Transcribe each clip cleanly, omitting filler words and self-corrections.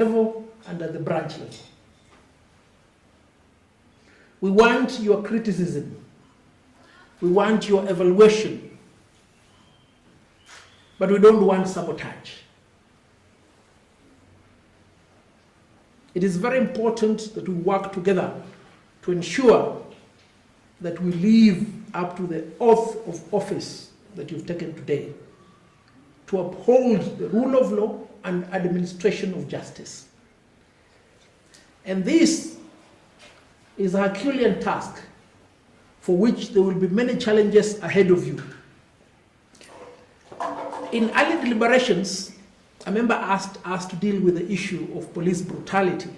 level and at the branch level. We want your criticism. We want your evaluation. But we don't want sabotage. It is very important that we work together to ensure that we live up to the oath of office that you've taken today, to uphold the rule of law and administration of justice. And this is a Herculean task for which there will be many challenges ahead of you. In early deliberations, a member asked us to deal with the issue of police brutality.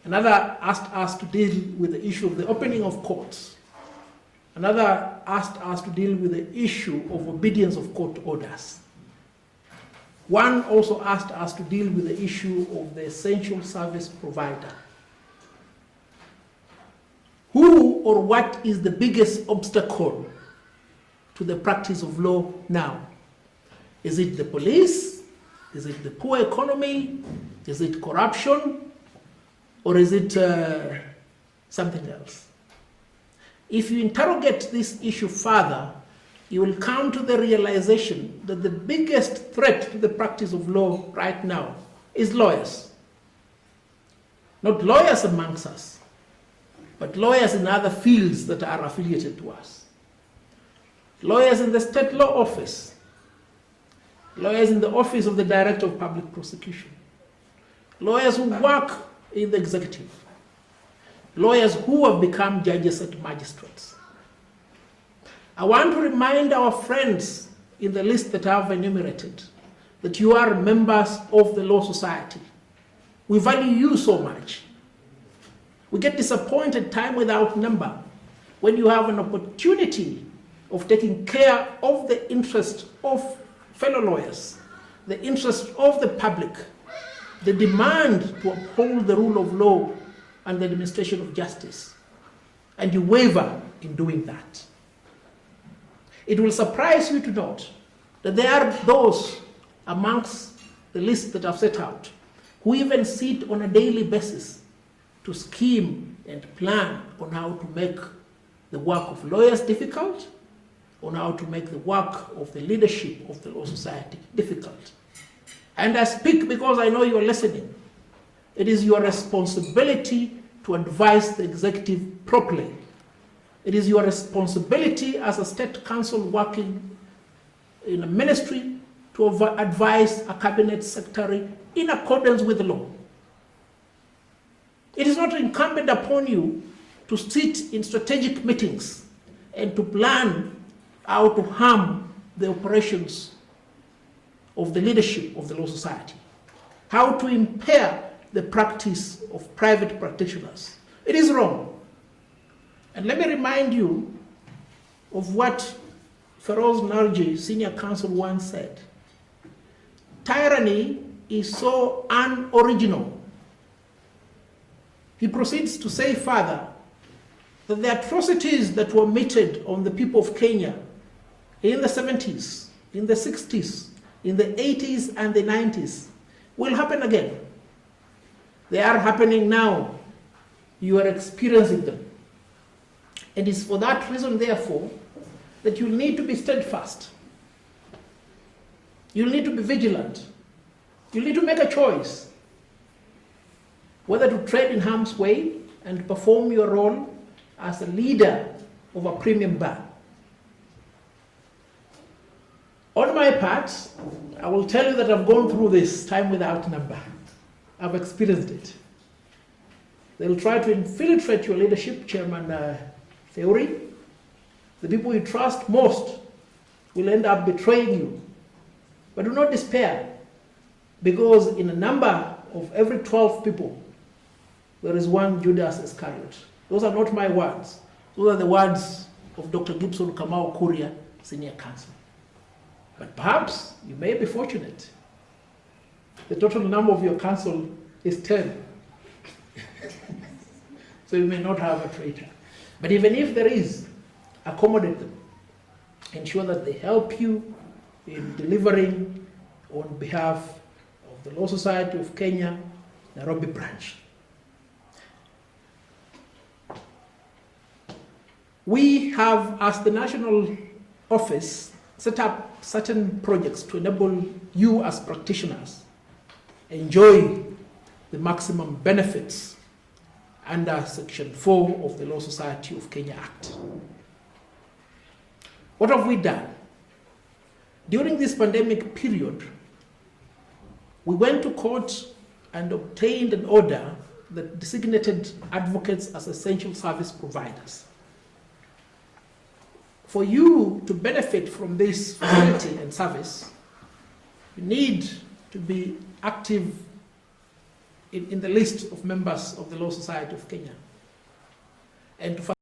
Another asked us to deal with the issue of the opening of courts. Another asked us to deal with the issue of obedience of court orders. One also asked us to deal with the issue of the essential service provider. Who or what is the biggest obstacle to the practice of law now? Is it the police? Is it the poor economy? Is it corruption? Or is it something else? If you interrogate this issue further, you will come to the realization that the biggest threat to the practice of law right now is lawyers. Not lawyers amongst us, but lawyers in other fields that are affiliated to us. Lawyers in the state law office, lawyers in the office of the Director of Public Prosecution, lawyers who work in the executive, lawyers who have become judges and magistrates. I want to remind our friends in the list that I have enumerated that you are members of the Law Society. We value you so much. We get disappointed time without number when you have an opportunity of taking care of the interest of fellow lawyers, the interest of the public, the demand to uphold the rule of law and the administration of justice, and you waver in doing that. It will surprise you to note that there are those amongst the list that I've set out who even sit on a daily basis to scheme and plan on how to make the work of lawyers difficult, on how to make the work of the leadership of the Law Society difficult. And I speak because I know you are listening. It is your responsibility to advise the executive properly. It is your responsibility as a state council working in a ministry to advise a cabinet secretary in accordance with the law. It is not incumbent upon you to sit in strategic meetings and to plan how to harm the operations of the leadership of the Law Society, how to impair the practice of private practitioners. It is wrong. And let me remind you of what Feroz Narji, senior counsel, once said. Tyranny is so unoriginal. He proceeds to say further that the atrocities that were meted on the people of Kenya in the 70s, in the 60s, in the 80s and the 90s will happen again. They are happening now. You are experiencing them. And it's for that reason, therefore, that you need to be steadfast. You'll need to be vigilant. You'll need to make a choice whether to tread in harm's way and perform your role as a leader of a premium bar. On my part, I will tell you that I've gone through this time without number. I've experienced it. They'll try to infiltrate your leadership, Chairman Theuri. The people you trust most will end up betraying you. But do not despair, because in a number of every 12 people, there is one Judas Iscariot. Those are not my words. Those are the words of Dr. Gibson Kamau Kuria, Senior Counsel. But perhaps you may be fortunate. The total number of your counsel is 10. So you may not have a traitor. But even if there is, accommodate them. Ensure that they help you in delivering on behalf of the Law Society of Kenya, Nairobi Branch. We have, as the national office, set up certain projects to enable you as practitioners enjoy the maximum benefits under Section 4 of the Law Society of Kenya Act. What have we done? During this pandemic period, we went to court and obtained an order that designated advocates as essential service providers. For you to benefit from this facility and service, you need to be active in the list of members of the Law Society of Kenya. And to